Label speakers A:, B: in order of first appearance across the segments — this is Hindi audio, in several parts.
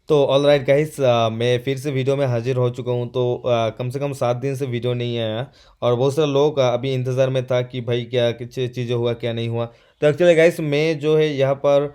A: तो ऑल राइट गाइस, मैं फिर से वीडियो में हाजिर हो चुका हूँ। तो कम से कम 7 दिन से वीडियो नहीं आया और बहुत सारे लोग अभी इंतज़ार में था कि भाई क्या कुछ चीज़ें हुआ क्या नहीं हुआ। तो एक्चुअली गाइस मैं जो है यहाँ पर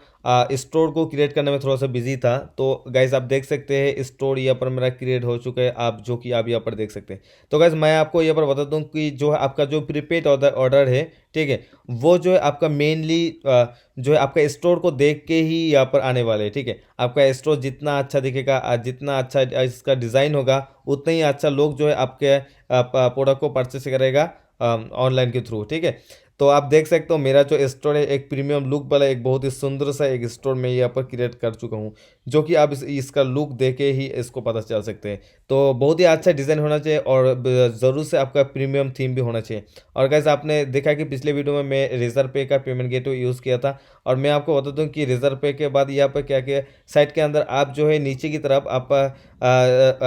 A: स्टोर को क्रिएट करने में थोड़ा सा बिजी था। तो गाइस आप देख सकते हैं स्टोर यहाँ पर मेरा क्रिएट हो चुका है, आप जो कि आप यहाँ पर देख सकते हैं। तो गाइस मैं आपको यहाँ पर बता दूँ कि जो है आपका जो प्रीपेड ऑर्डर है, ठीक है, वो जो है आपका मेनली जो है आपका स्टोर को देख के ही यहाँ पर आने वाले हैं, ठीक है। आपका स्टोर जितना अच्छा दिखेगा, जितना अच्छा इसका डिज़ाइन होगा, उतना ही अच्छा लोग जो है आपके प्रोडक्ट को परचेस करेगा ऑनलाइन के थ्रू, ठीक है। तो आप देख सकते हो मेरा जो स्टोर है एक प्रीमियम लुक वाला एक बहुत ही सुंदर सा एक स्टोर मैं यहाँ पर क्रिएट कर चुका हूँ, जो कि आप इसका लुक देखे ही इसको पता चल सकते हैं। तो बहुत ही अच्छा डिज़ाइन होना चाहिए और ज़रूर से आपका प्रीमियम थीम भी होना चाहिए। और गाइस आपने देखा कि पिछले वीडियो में मैं रेजर पे का पेमेंट गेटवे यूज़ किया था, और मैं आपको बता दूं कि रेजर पे के बाद यहाँ पर क्या किया, साइट के अंदर आप जो है नीचे की तरफ आप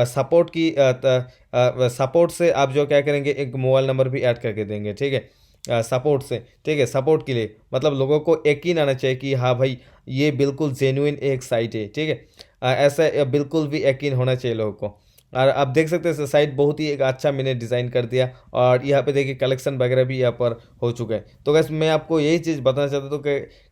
A: सपोर्ट की सपोर्ट से आप जो क्या करेंगे एक मोबाइल नंबर भी ऐड करके देंगे, ठीक है। सपोर्ट से, ठीक है, सपोर्ट के लिए मतलब लोगों को यकीन आना चाहिए कि हाँ भाई ये बिल्कुल जेन्युइन एक साइट है, ठीक है। ऐसा बिल्कुल भी यकीन होना चाहिए लोगों को। और आप देख सकते हैं साइट बहुत ही एक अच्छा मैंने डिज़ाइन कर दिया, और यहाँ पे देखिए कलेक्शन वगैरह भी यहाँ पर हो चुका है। तो गैस मैं आपको यही चीज़ बताना चाहता हूँ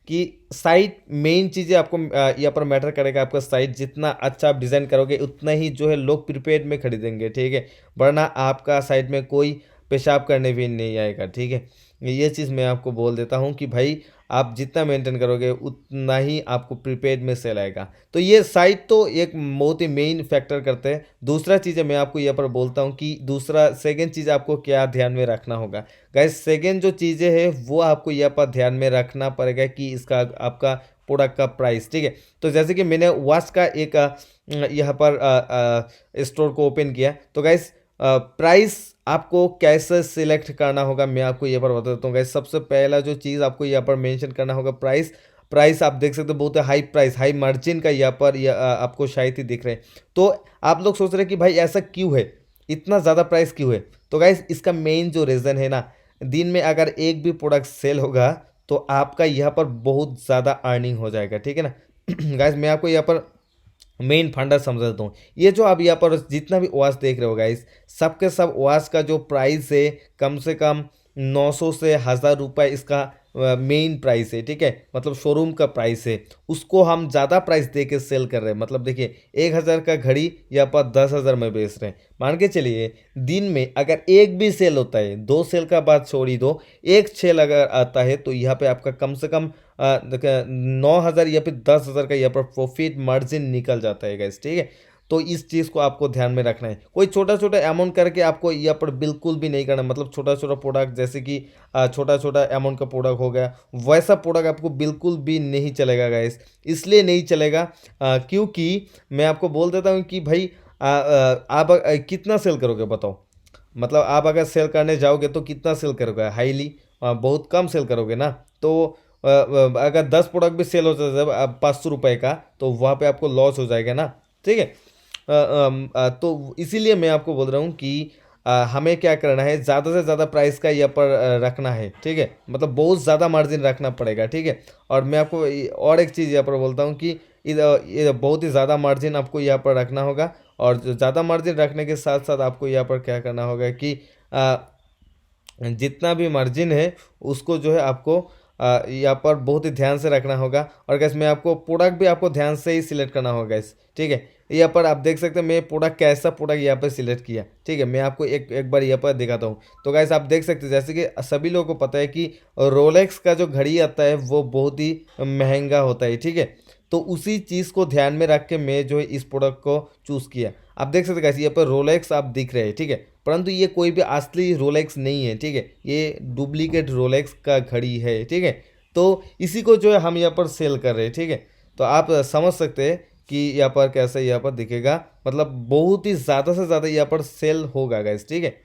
A: कि साइट मेन चीज़ें आपको यहाँ पर मैटर करेगा। आपका साइट जितना अच्छा आप डिज़ाइन करोगे उतना ही जो है लोग प्रीपेड में खरीदेंगे, ठीक है। वरना आपका साइट में कोई पेशाब करने भी नहीं आएगा, ठीक है। ये चीज़ मैं आपको बोल देता हूँ कि भाई आप जितना मेंटेन करोगे उतना ही आपको प्रीपेड में सेल आएगा। तो ये साइट तो एक बहुत ही मेन फैक्टर करते हैं। दूसरा चीज़ है मैं आपको यहाँ पर बोलता हूँ कि दूसरा सेकंड चीज़ आपको क्या ध्यान में रखना होगा। गाइस सेकंड जो चीज़ें हैं वो आपको यहाँ पर ध्यान में रखना पड़ेगा कि इसका आपका प्रोडक्ट का प्राइस, ठीक है। तो जैसे कि मैंने वॉच का एक यहाँ पर स्टोर को ओपन किया, तो गाइस प्राइस आपको कैसे सिलेक्ट करना होगा मैं आपको यहाँ पर बता देता हूँ गाइस। सबसे पहला जो चीज़ आपको यहाँ पर मेंशन करना होगा प्राइस। प्राइस आप देख सकते हो बहुत हाई प्राइस, हाई मार्जिन का यहाँ पर आपको शायद ही दिख रहे हैं। तो आप लोग सोच रहे हैं कि भाई ऐसा क्यों है, इतना ज़्यादा प्राइस क्यों है। तो गाइस इसका मेन जो रीज़न है ना, दिन में अगर एक भी प्रोडक्ट सेल होगा तो आपका यहाँ पर बहुत ज़्यादा अर्निंग हो जाएगा, ठीक है ना। गाइस मैं आपको यहाँ पर मेन फंडा समझाता हूँ। ये जो आप यहाँ पर जितना भी वॉच देख रहे हो गाइस, सबके सब वॉच का जो प्राइस है कम से कम 900 से 1000 रुपये इसका मेन प्राइस है, ठीक है। मतलब शोरूम का प्राइस है, उसको हम ज़्यादा प्राइस दे के सेल कर रहे हैं। मतलब देखिए 1000 का घड़ी यहाँ पर 10,000 में बेच रहे हैं। मान के चलिए दिन में अगर एक भी सेल होता है, दो सेल का बात छोड़ ही दो, एक सेल अगर आता है तो यहाँ पे आपका कम से कम 9,000 या फिर 10,000 का यहाँ पर प्रॉफिट मार्जिन निकल जाता है गैस, ठीक है। तो इस चीज़ को आपको ध्यान में रखना है। कोई छोटा छोटा अमाउंट करके आपको यहाँ पर बिल्कुल भी नहीं करना। मतलब छोटा छोटा प्रोडक्ट जैसे कि छोटा छोटा अमाउंट का प्रोडक्ट हो गया, वैसा प्रोडक्ट आपको बिल्कुल भी नहीं चलेगा गैस। इसलिए नहीं चलेगा क्योंकि मैं आपको बोल देता हूँ कि भाई आप कितना सेल करोगे बताओ। मतलब आप अगर सेल करने जाओगे तो कितना सेल करोगे, हाईली बहुत कम सेल करोगे ना। तो अगर 10 प्रोडक्ट भी सेल हो जाता है 500 रुपये का, तो वहाँ पे आपको लॉस हो जाएगा ना, ठीक है। तो इसीलिए मैं आपको बोल रहा हूँ कि हमें क्या करना है, ज़्यादा से ज़्यादा प्राइस का यहाँ पर रखना है, ठीक है। मतलब बहुत ज़्यादा मार्जिन रखना पड़ेगा, ठीक है। और मैं आपको और एक चीज़ यहाँ पर बोलता हूँ कि ये बहुत ही ज़्यादा मार्जिन आपको यहाँ पर रखना होगा। और ज़्यादा मार्जिन रखने के साथ साथ आपको यहाँ पर क्या करना होगा कि जितना भी मार्जिन है उसको जो है आपको यहाँ पर बहुत ही ध्यान से रखना होगा। और गैस मैं आपको प्रोडक्ट भी आपको ध्यान से ही सिलेक्ट करना होगा गैस, ठीक है। यहाँ पर आप देख सकते हैं मैं प्रोडक्ट कैसा प्रोडक्ट यहाँ पर सिलेक्ट किया, ठीक है। मैं आपको एक एक बार यहाँ पर दिखाता हूँ। तो गैस आप देख सकते हैं जैसे कि सभी लोगों को पता है कि रोलेक्स का जो घड़ी आता है वो बहुत ही महंगा होता है, ठीक है। तो उसी चीज़ को ध्यान में रख के मैं जो है इस प्रोडक्ट को चूज़ किया। आप देख सकते हैं कैसे यहाँ पर रोलेक्स आप दिख रहे हैं, ठीक है। परंतु ये कोई भी असली रोलेक्स नहीं है, ठीक है। ये डुप्लीकेट रोलेक्स का घड़ी है, ठीक है। तो इसी को जो है हम यहाँ पर सेल कर रहे हैं, ठीक है। तो आप समझ सकते हैं कि यहाँ पर कैसे यहाँ पर दिखेगा। मतलब बहुत ही ज़्यादा से ज़्यादा यहाँ पर सेल होगा गाइस, ठीक है।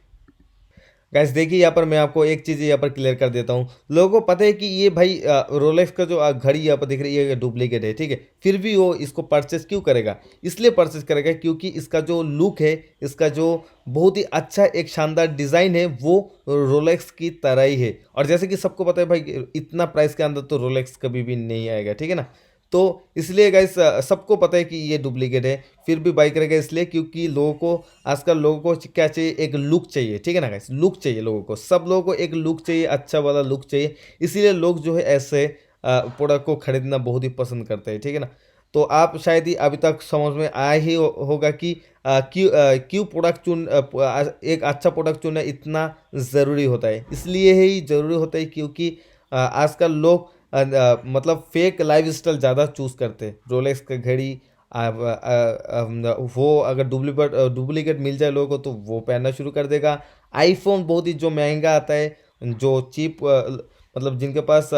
A: गैस देखिए यहाँ पर मैं आपको एक चीज़ यहाँ पर क्लियर कर देता हूँ। लोगों को पता है कि ये भाई रोलेक्स का जो घड़ी यहाँ पर दिख रही है ये डुप्लीकेट है, ठीक है। फिर भी वो इसको परचेस क्यों करेगा, इसलिए परचेस करेगा क्योंकि इसका जो लुक है, इसका जो बहुत ही अच्छा एक शानदार डिज़ाइन है वो रोलेक्स की तरह ही है। और जैसे कि सबको पता है भाई इतना प्राइस के अंदर तो रोलेक्स कभी भी नहीं आएगा, ठीक है ना। तो इसलिए गाइस सबको पता है कि ये डुप्लीकेट है, फिर भी बाई करेगा इसलिए क्योंकि लोगों को आजकल लोगों को क्या चाहिए, एक लुक चाहिए, ठीक है ना गाइस, लुक चाहिए लोगों को, सब लोगों को एक लुक चाहिए, अच्छा वाला लुक चाहिए, इसीलिए लोग जो है ऐसे प्रोडक्ट को खरीदना बहुत ही पसंद करते हैं, ठीक है ना। तो आप शायद ही अभी तक समझ में आया ही होगा कि क्यों प्रोडक्ट एक अच्छा प्रोडक्ट चुनना इतना ज़रूरी होता है। इसलिए ही ज़रूरी होता है क्योंकि आजकल लोग मतलब फेक लाइफ स्टाइल ज़्यादा चूज़ करते हैं। रोलेक्स का घड़ी वो अगर डुप्लीकेट मिल जाए लोगों को तो वो पहनना शुरू कर देगा। आईफोन बहुत ही जो महंगा आता है, जो चीप मतलब जिनके पास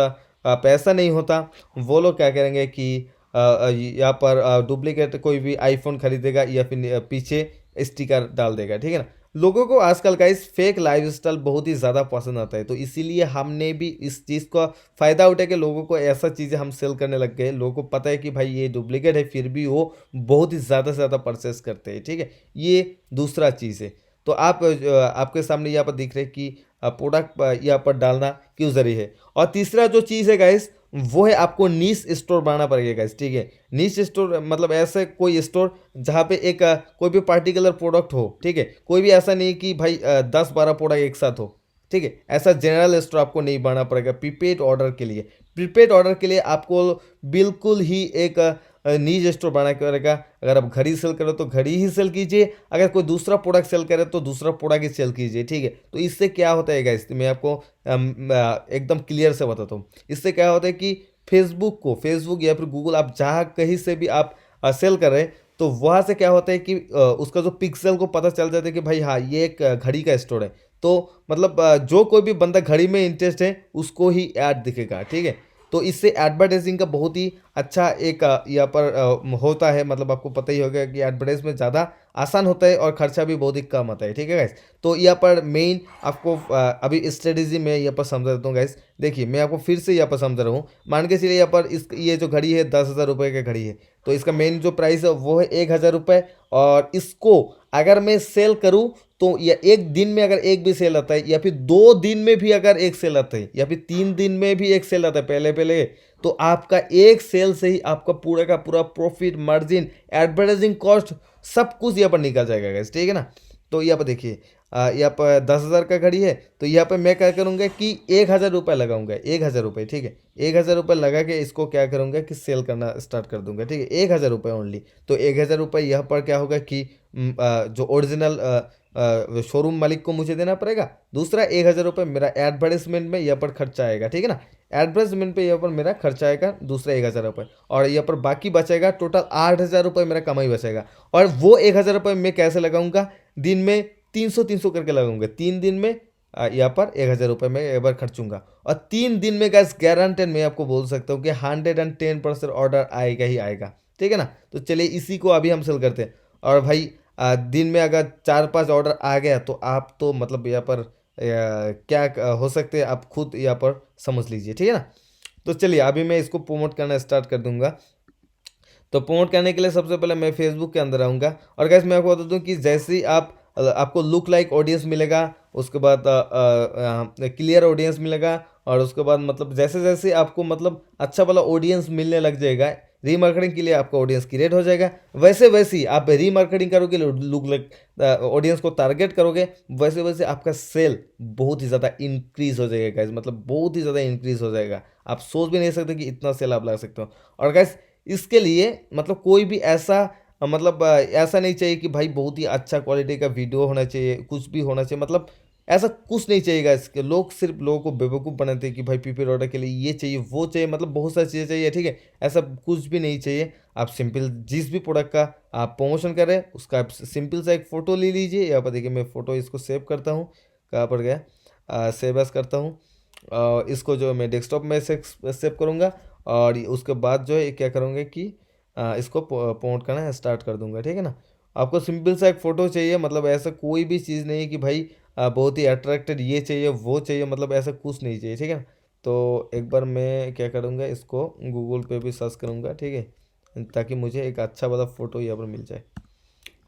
A: पैसा नहीं होता, वो लोग क्या करेंगे कि यहाँ पर डुप्लीकेट कोई भी आईफोन खरीदेगा या फिर पीछे स्टिकर डाल देगा, ठीक है ना। लोगों को आजकल का इस फेक लाइफस्टाइल बहुत ही ज़्यादा पसंद आता है, तो इसीलिए हमने भी इस चीज़ का फ़ायदा उठा के लोगों को ऐसा चीज़ें हम सेल करने लग गए। लोगों को पता है कि भाई ये डुप्लीकेट है, फिर भी वो बहुत ही ज़्यादा से ज़्यादा परचेस करते हैं, ठीक है। ये दूसरा चीज़ है। तो आप आपके सामने यहाँ पर दिख रहे हैं कि प्रोडक्ट यहाँ पर डालना क्यों ज़रूरी है। और तीसरा जो चीज़ है गाइस, वो है आपको नीश स्टोर बनाना पड़ेगा गाइस, ठीक है। नीश स्टोर मतलब ऐसे कोई स्टोर जहाँ पे एक कोई भी पार्टिकुलर प्रोडक्ट हो, ठीक है। कोई भी ऐसा नहीं कि भाई 10-12 प्रोडक्ट एक साथ हो, ठीक है। ऐसा जनरल स्टोर आपको नहीं बनाना पड़ेगा प्रीपेड ऑर्डर के लिए। प्रीपेड ऑर्डर के लिए आपको बिल्कुल ही एक नीज स्टोर बनाना पड़ेगा। अगर आप घड़ी सेल करो तो घड़ी ही सेल कीजिए, अगर कोई दूसरा प्रोडक्ट सेल करे तो दूसरा प्रोडक्ट ही सेल कीजिए, ठीक है। तो इससे क्या होता है गाइस, मैं आपको एकदम क्लियर से बताता हूँ। इससे क्या होता है कि फेसबुक या फिर गूगल, आप जहाँ कहीं से भी आप सेल कर रहे हैं, तो वहाँ से क्या होता है कि उसका जो पिक्सल को पता चल जाता है कि भाई हाँ ये एक घड़ी का स्टोर है। तो मतलब जो कोई भी बंदा घड़ी में इंटरेस्ट है उसको ही ऐड दिखेगा, ठीक है। तो इससे एडवर्टाइजिंग का बहुत ही अच्छा एक यहाँ पर होता है। मतलब आपको पता ही होगा कि एडवर्टाइज में ज़्यादा आसान होता है और खर्चा भी बहुत ही कम आता है, ठीक है गाइस। तो यहाँ पर मेन आपको अभी स्ट्रेटेजी में यहाँ पर समझा देता हूँ गाइस। देखिए मैं आपको फिर से यहाँ पर समझा रहा हूँ। मान के चलिए यहाँ पर इस ये जो घड़ी है 10,000 रुपये की घड़ी है, तो इसका मेन जो प्राइस है वो है 1,000 रुपये। और इसको अगर मैं सेल करूँ तो या एक दिन में अगर एक भी सेल आता है, या फिर 2 दिन में भी अगर एक सेल आता है, या फिर 3 दिन में भी एक सेल आता है पहले पहले, तो आपका एक सेल से ही आपका पूरा का पूरा प्रॉफिट, मार्जिन, एडवर्टाइजिंग कॉस्ट सब कुछ यहाँ पर निकल जाएगा गाइस, ठीक है ना। तो यहाँ पर देखिए यहाँ पर 10,000 का घड़ी है, तो यहाँ पर मैं क्या करूँगा कि 1,000 रुपये लगाऊंगा, 1,000 रुपये, ठीक है। 1,000 रुपये लगा के इसको क्या करूँगा कि सेल करना स्टार्ट कर दूंगा, ठीक है। 1,000 रुपये ओनली। तो 1,000 रुपये यहाँ पर क्या होगा कि जो ओरिजिनल शोरूम मालिक को मुझे देना पड़ेगा। दूसरा 1,000 रुपये मेरा एडवर्टाइजमेंट में यहाँ पर खर्चा आएगा, ठीक है ना। एडवर्टाइजमेंट पे यहाँ पर मेरा खर्चा आएगा दूसरा 1,000 रुपये, और यहाँ पर बाकी बचेगा टोटल 8,000 रुपये मेरा कमाई बचेगा। और वो 1,000 रुपये मैं कैसे लगाऊंगा, दिन में 300-300 करके लगाऊंगा। 3 दिन में यहाँ पर 1,000 रुपये मैं एक बार खर्चूंगा, और 3 दिन में गैस गारंटेड मैं आपको बोल सकता हूँ कि 110% ऑर्डर आएगा ही आएगा, ठीक है ना। तो चलिए इसी को अभी हम सेल करते हैं। और भाई दिन में अगर 4-5 ऑर्डर आ गया तो आप तो मतलब यहाँ पर क्या हो सकते हैं आप खुद यहाँ पर समझ लीजिए, ठीक है ना। तो चलिए अभी मैं इसको प्रमोट करना स्टार्ट कर दूंगा। तो प्रमोट करने के लिए सबसे पहले मैं फेसबुक के अंदर आऊँगा। और गैस मैं आपको बता दूँ कि जैसे ही आप आपको लुक लाइक ऑडियंस मिलेगा, उसके बाद क्लियर ऑडियंस मिलेगा, और उसके बाद मतलब जैसे जैसे आपको मतलब अच्छा वाला ऑडियंस मिलने लग जाएगा, रीमार्केटिंग के लिए आपका ऑडियंस क्रिएट हो जाएगा। वैसे वैसे ही आप रीमार्केटिंग करोगे, लुक लाइक ऑडियंस को टारगेट करोगे, वैसे वैसे आपका सेल बहुत ही ज़्यादा इंक्रीज हो जाएगा गाइस, मतलब बहुत ही ज़्यादा इंक्रीज हो जाएगा। आप सोच भी नहीं सकते कि इतना सेल आप ला सकते हो। और गाइस इसके लिए मतलब कोई भी ऐसा मतलब ऐसा नहीं चाहिए कि भाई बहुत ही अच्छा क्वालिटी का वीडियो होना चाहिए, कुछ भी होना चाहिए, मतलब ऐसा कुछ नहीं चाहिएगा। इसके लोग सिर्फ लोगों को बेवकूफ़ बनाते हैं कि भाई पीपीआर ऑर्डर के लिए ये चाहिए वो चाहिए, मतलब बहुत सारी चीज़ें चाहिए, ठीक है। ऐसा कुछ भी नहीं चाहिए। आप सिंपल जिस भी प्रोडक्ट का आप प्रमोशन कर रहे हैं उसका आप सिंपल सा एक फ़ोटो ले लीजिए। यहाँ पर देखिए मैं फ़ोटो इसको सेव करता हूँ, कहाँ पर गया, सेव एस करता हूँ। इसको जो मैं डेस्कटॉप में से सेव करूँगा, और उसके बाद जो है क्या करूँगा कि इसको प्रमोट करना स्टार्ट कर दूंगा, ठीक है ना। आपको सिंपल सा एक फ़ोटो चाहिए, मतलब ऐसा कोई भी चीज़ नहीं है कि भाई बहुत ही अट्रैक्टेड ये चाहिए वो चाहिए, मतलब ऐसा कुछ नहीं चाहिए, ठीक है ना। तो एक बार मैं क्या करूँगा, इसको गूगल पे भी सर्च करूँगा, ठीक है, ताकि मुझे एक अच्छा वाला फ़ोटो यहाँ पर मिल जाए।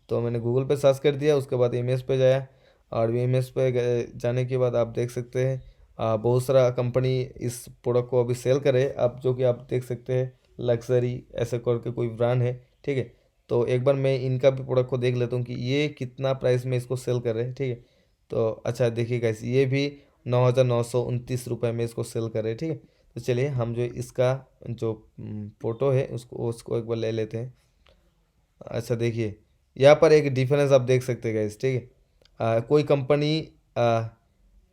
A: तो मैंने गूगल पे सर्च कर दिया, उसके बाद इमेज पे जाया, और इमेज पे जाने के बाद आप देख सकते हैं बहुत सारा कंपनी इस प्रोडक्ट को अभी सेल करे, आप जो कि आप देख सकते हैं लग्जरी ऐसे करके कोई ब्रांड है, ठीक है। तो एक बार मैं इनका भी प्रोडक्ट को देख लेता हूँ कि ये कितना प्राइस में इसको सेल कर रहे हैं, ठीक है। तो अच्छा देखिए गाइस, ये भी 9,929 रुपये में इसको सेल कर रहे हैं, ठीक है। तो चलिए हम जो इसका जो फ़ोटो है उसको एक बार ले लेते हैं। अच्छा देखिए, यहाँ पर एक डिफरेंस आप देख सकते हैं गाइस, ठीक है। कोई कंपनी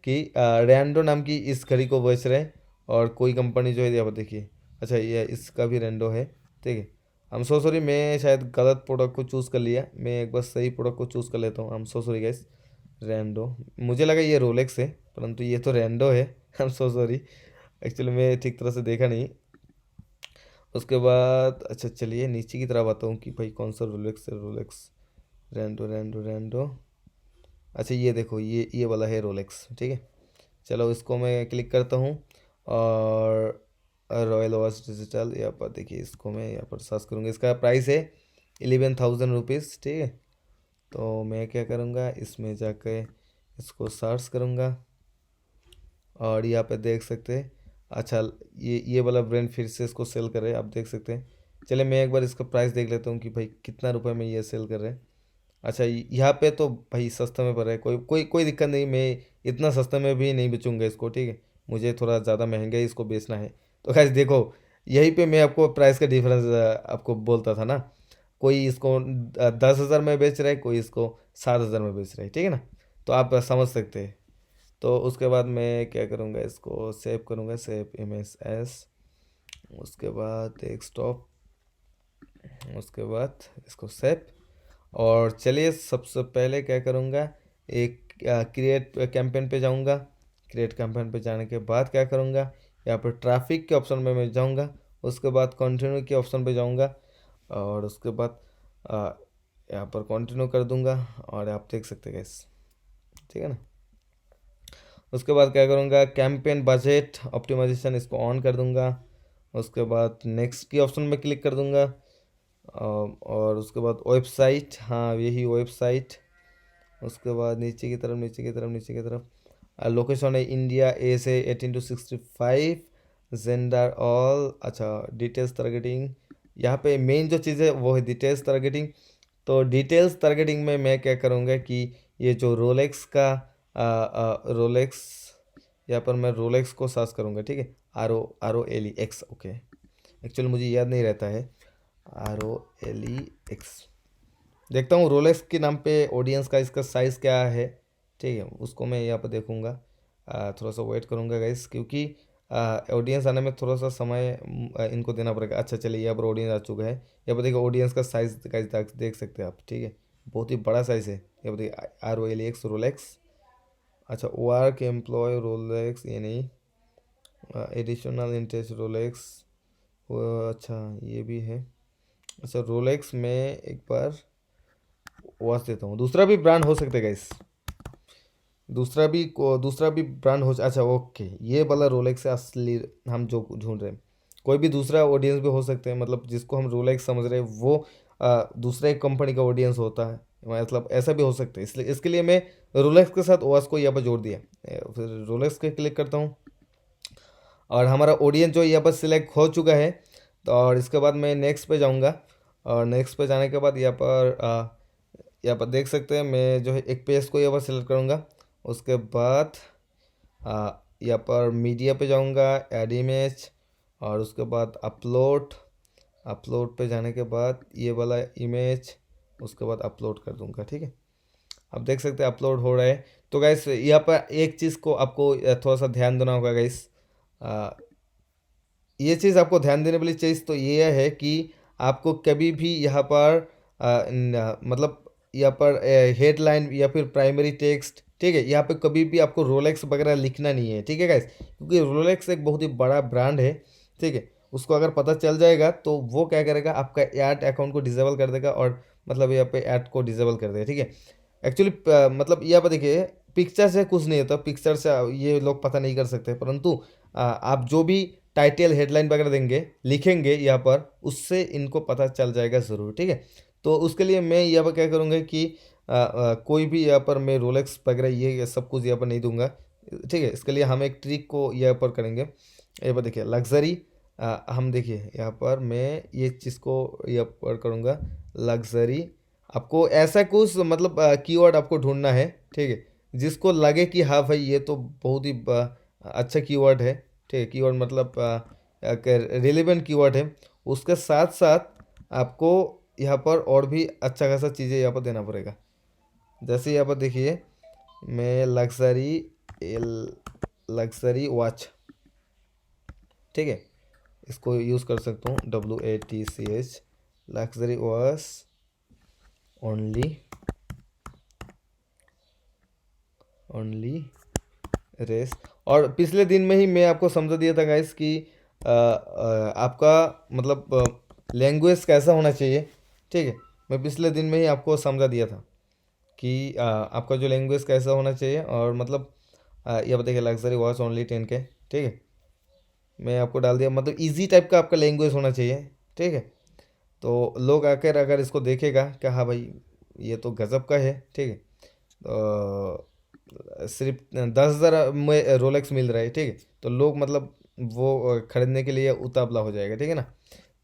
A: की रैंडो नाम की इस घड़ी को बेच रहे हैं, और कोई कंपनी जो है यहाँ पर देखिए, अच्छा ये इसका भी रैंडो है, ठीक है। हम सो सॉरी, मैं शायद गलत प्रोडक्ट को चूज़ कर लिया, मैं एक बार सही प्रोडक्ट को चूज़ कर लेता हूँ। हम सो सॉरी गाइस, रैंडो, मुझे लगा ये रोलेक्स है, परंतु ये तो रैंडो है। हम सो सॉरी, एक्चुअली मैं ठीक तरह से देखा नहीं। उसके बाद अच्छा चलिए नीचे की तरफ आता हूँ कि भाई कौन सा रोलेक्स है। रोलेक्स, रैंडो रैंडो रैंडो, अच्छा ये देखो, ये वाला है रोलेक्स, ठीक है। चलो इसको मैं क्लिक करता हूँ, और रॉयल वॉच डिजिटल, यहाँ पर देखिए इसको मैं यहाँ पर सर्च करूँगा। इसका प्राइस है 11,000 रुपीज़, ठीक है। तो मैं क्या करूँगा, इसमें जाकर इसको सर्च करूँगा, और यहाँ पे देख सकते हैं। अच्छा, ये वाला ब्रांड फिर से इसको सेल कर रहे हैं, आप देख सकते हैं। चलिए मैं एक बार इसका प्राइस देख लेता हूँ कि भाई कितना रुपए में ये सेल कर रहे हैं। अच्छा यहाँ पे तो भाई सस्ते में पड़ रहा है, कोई कोई कोई दिक्कत नहीं, मैं इतना सस्ते में भी नहीं बेचूंगा इसको, ठीक है। मुझे थोड़ा ज़्यादा महंगा ही इसको बेचना है। तो गाइस देखो, यहीं पे मैं आपको प्राइस का डिफरेंस आपको बोलता था ना। कोई इसको 10,000 में बेच रहा है, कोई इसको 7,000 में बेच रहा है, ठीक है ना। तो आप समझ सकते हैं। तो उसके बाद मैं क्या करूँगा, इसको सेव करूँगा, सेव इमेज एस, उसके बाद डेस्कटॉप, उसके बाद इसको सेव। और चलिए सबसे पहले क्या करूँगा, एक क्रिएट कैंपेन पे जाऊँगा। क्रिएट कैंपेन पे जाने के बाद क्या करूँगा, यहाँ पर ट्रैफिक के ऑप्शन में मैं जाऊँगा। उसके बाद कंटिन्यू के ऑप्शन पे जाऊँगा, और उसके बाद आ, यहाँ पर कंटिन्यू कर दूँगा, और आप देख सकते हैं गैस, ठीक है ना। उसके बाद क्या करूँगा, कैंपेन बजट ऑप्टिमाइजेशन, इसको ऑन कर दूँगा। उसके बाद नेक्स्ट की ऑप्शन में क्लिक कर दूँगा, और उसके बाद वेबसाइट, हाँ यही वेबसाइट। उसके बाद नीचे की तरफ, नीचे की तरफ, नीचे की तरफ लोकेशन है इंडिया, ए से 18 to 65, जेंडर ऑल, अच्छा डिटेल्स टारगेटिंग। यहाँ पे मेन जो चीज़ है वो है डिटेल्स टारगेटिंग। तो डिटेल्स टारगेटिंग में मैं क्या करूँगा कि ये जो रोलेक्स का रोलेक्स, यहाँ पर मैं रोलेक्स को सर्च करूँगा, ठीक है। ROLEX, okay. एक्चुअली मुझे याद नहीं रहता है, ROLEX। देखता हूँ रोलेक्स के नाम पे ऑडियंस का इसका साइज़ क्या है, ठीक है। उसको मैं यहाँ पर देखूँगा। थोड़ा सा वेट करूँगा गाइस, क्योंकि ऑडियंस आने में थोड़ा सा समय इनको देना पड़ेगा। अच्छा चलिए, यहाँ पर ऑडियंस आ चुका है। यहाँ पर देखिए ऑडियंस का साइज़ गाइस देख सकते हैं आप, ठीक है। बहुत ही बड़ा साइज़ है। यहाँ पर देखिए ROLEX रोलेक्स। अच्छा वर्क एम्प्लॉय रोलेक्स, ये नहीं, एडिशनल इंटरेस्ट रोलेक्स, अच्छा ये भी है। अच्छा रोलेक्स में एक बार वॉच देता हूँ, दूसरा भी ब्रांड हो सकता है गाइस, दूसरा भी ब्रांड हो, अच्छा ओके, ये वाला रोलेक्स है असली हम जो ढूंढ रहे हैं। कोई भी दूसरा ऑडियंस भी हो सकते हैं, मतलब जिसको हम रोलेक्स समझ रहे हैं वो दूसरे कंपनी का ऑडियंस होता है, मतलब ऐसा भी हो सकता है। इसलिए इसके लिए मैं रोलेक्स के साथ ओएस को यहाँ पर जोड़ दिया। फिर रोलेक्स के क्लिक करता हूँ, और हमारा ऑडियंस जो यहाँ पर सिलेक्ट हो चुका है। तो और इसके बाद मैं नेक्स्ट पे जाऊँगा, और नेक्स्ट पे जाने के बाद यहाँ पर देख सकते हैं, मैं जो है एक पेज को यहाँ पर सिलेक्ट करूँगा। उसके बाद यहाँ पर मीडिया पे जाऊँगा, ऐड इमेज, और उसके बाद अपलोड। अपलोड पे जाने के बाद ये वाला इमेज, उसके बाद अपलोड कर दूँगा, ठीक है। अब देख सकते हैं अपलोड हो रहा है। तो गाइस यहाँ पर एक चीज़ को आपको थोड़ा सा ध्यान देना होगा गाइस। ये चीज़ आपको ध्यान देने वाली चीज़ तो ये है कि आपको कभी भी यहाँ पर मतलब यहाँ पर हेडलाइन या फिर प्राइमरी टेक्स्ट, ठीक है, यहाँ पे कभी भी आपको रोलेक्स वगैरह लिखना नहीं है, ठीक है गाइस। क्योंकि रोलेक्स एक बहुत ही बड़ा ब्रांड है, ठीक है। उसको अगर पता चल जाएगा तो वो क्या करेगा, आपका ऐड अकाउंट को डिसेबल कर देगा, और मतलब यहाँ पे ऐड को डिसेबल कर देगा, ठीक है। एक्चुअली मतलब यहाँ पर देखिए, पिक्चर से कुछ नहीं होता, पिक्चर से ये लोग पता नहीं कर सकते, परंतु आप जो भी टाइटल हेडलाइन वगैरह देंगे, लिखेंगे यहाँ पर, उससे इनको पता चल जाएगा ज़रूर, ठीक है। तो उसके लिए मैं यहाँ पर क्या करूँगा कि कोई भी यहाँ पर मैं रोलेक्स वगैरह ये सब कुछ यहाँ पर नहीं दूंगा, ठीक है। इसके लिए हम एक ट्रिक को यहाँ पर करेंगे। यहाँ पर देखिए लग्जरी, हम देखिए यहाँ पर मैं ये चीज़ को यहाँ पर करूँगा लग्जरी। आपको ऐसा कुछ मतलब कीवर्ड आपको ढूंढना है, ठीक है, जिसको लगे कि हाँ भाई ये तो बहुत ही अच्छा कीवर्ड है, ठीक है, कीवर्ड मतलब रिलेवेंट कीवर्ड है। उसके साथ साथ आपको यहाँ पर और भी अच्छा खासा चीज़ें यहाँ पर देना पड़ेगा। जैसे यहाँ पर देखिए मैं लग्जरी वॉच, ठीक है, इसको यूज़ कर सकता हूँ WATCH लग्जरी वॉच ओनली रेस। और पिछले दिन में ही मैं आपको समझा दिया था गाइस कि आपका मतलब लैंग्वेज कैसा होना चाहिए, ठीक है। मैं पिछले दिन में ही आपको समझा दिया था कि आपका जो लैंग्वेज कैसा होना चाहिए, और मतलब ये बताइए लग्जरी वॉच ओनली 10K, ठीक है। मैं आपको डाल दिया, मतलब इजी टाइप का आपका लैंग्वेज होना चाहिए, ठीक है। तो लोग आकर अगर इसको देखेगा कि हाँ भाई ये तो गज़ब का है, ठीक है, तो सिर्फ 10,000 में रोलेक्स मिल रहा है, ठीक है, तो लोग मतलब वो खरीदने के लिए उतावला हो जाएगा, ठीक है ना।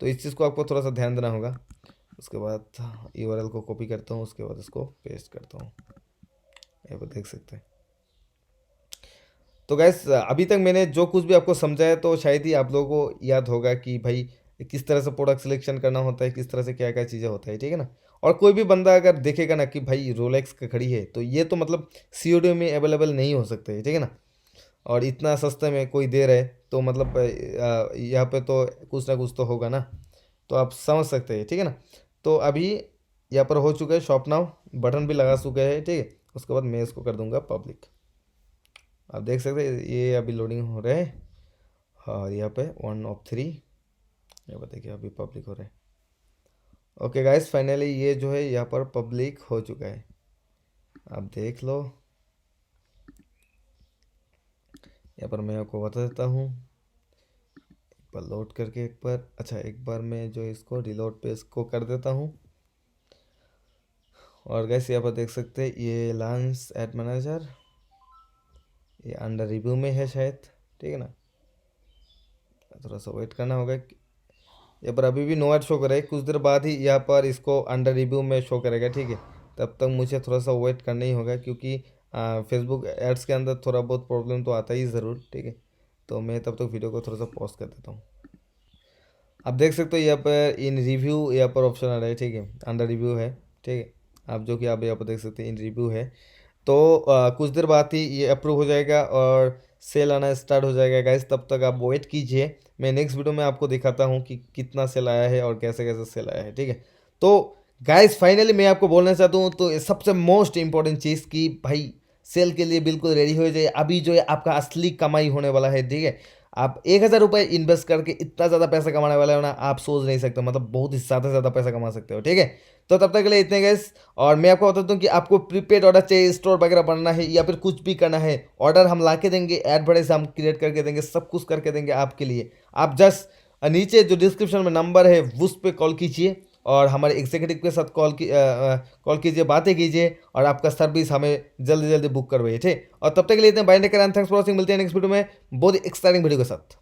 A: तो इस चीज़ को आपको थोड़ा सा ध्यान देना होगा। उसके बाद यूआरएल को कॉपी करता हूँ, उसके बाद इसको पेस्ट करता हूँ, ये पर देख सकते हैं। तो गैस अभी तक मैंने जो कुछ भी आपको समझाया तो शायद ही आप लोगों को याद होगा कि भाई किस तरह से प्रोडक्ट सिलेक्शन करना होता है, किस तरह से क्या क्या चीज़ें होता है, ठीक है ना। और कोई भी बंदा अगर देखेगा ना कि भाई रोलेक्स का घड़ी है, तो ये तो मतलब सीओडी में अवेलेबल नहीं हो सकता है, ठीक है ना। और इतना सस्ते में कोई दे रहा है तो मतलब यहाँ पे तो कुछ ना कुछ तो होगा ना। तो आप समझ सकते हैं, ठीक है ना। तो अभी यहाँ पर हो चुका है शॉप नाउ, बटन भी लगा चुका है, ठीक है। उसके बाद मैं इसको कर दूंगा पब्लिक। आप देख सकते हैं ये अभी लोडिंग हो रहे हैं, और यहाँ पे 1 of 3, ये देखिए अभी पब्लिक हो रहा है। ओके गाइस, फाइनली ये जो है यहाँ पर पब्लिक हो चुका है, आप देख लो। यहाँ पर मैं आपको बता देता हूँ, एक बार लोड करके एक बार, अच्छा एक बार मैं जो इसको रिलोड पे इसको कर देता हूँ। और गाइस यहाँ पर देख सकते हैं ये लॉन्च एड मैनेजर, ये अंडर रिव्यू में है शायद, ठीक है ना। थोड़ा सा वेट करना होगा। यहाँ पर अभी भी नो एड शो करे, कुछ देर बाद ही यहाँ पर इसको अंडर रिव्यू में शो करेगा, ठीक है। तब तक मुझे थोड़ा सा वेट करना ही होगा, क्योंकि फेसबुक एड्स के अंदर थोड़ा बहुत प्रॉब्लम तो आता ही ज़रूर, ठीक है। तो मैं तब तक वीडियो को थोड़ा सा पॉज कर देता हूँ। आप देख सकते हो यहाँ पर इन रिव्यू यहाँ पर ऑप्शन आ रहा है, ठीक है, अंडर रिव्यू है, ठीक है। आप जो कि आप यहाँ पर देख सकते हैं इन रिव्यू है। तो कुछ देर बाद ही ये अप्रूव हो जाएगा और सेल आना स्टार्ट हो जाएगा गाइस। तब तक आप वेट कीजिए, मैं नेक्स्ट वीडियो में आपको दिखाता हूँ कि कितना सेल आया है और कैसे कैसे सेल आया है, ठीक है। तो गाइस फाइनली मैं आपको बोलना चाहता हूँ, तो सबसे मोस्ट इंपॉर्टेंट चीज़ कि भाई सेल के लिए बिल्कुल रेडी हो जाइए। अभी जो है आपका असली कमाई होने वाला है, ठीक है। आप 1,000 रुपये इन्वेस्ट करके इतना ज़्यादा पैसा कमाने वाले हो ना, आप सोच नहीं सकते, मतलब बहुत ही ज़्यादा से ज़्यादा पैसा कमा सकते हो, ठीक है। तो तब तक के लिए इतने गैस। और मैं आपको बताता हूँ कि आपको प्रीपेड ऑर्डर चाहिए, स्टोर वगैरह बनना है या फिर कुछ भी करना है, ऑर्डर हम ला के देंगे, एडवर्टाइज हम क्रिएट करके देंगे, सब कुछ करके देंगे आपके लिए। आप जस्ट नीचे जो डिस्क्रिप्शन में नंबर है उस पर कॉल कीजिए और हमारे एग्जीक्यूटिव के साथ कॉल कीजिए, बातें कीजिए, और आपका सर्विस हमें जल्दी जल्दी बुक करवाइए, ठीक। और तब तक के लिए इतने bye take care, thanks for watching. मिलते हैं नेक्स्ट वीडियो में बहुत ही एक्साइटिंग वीडियो के साथ।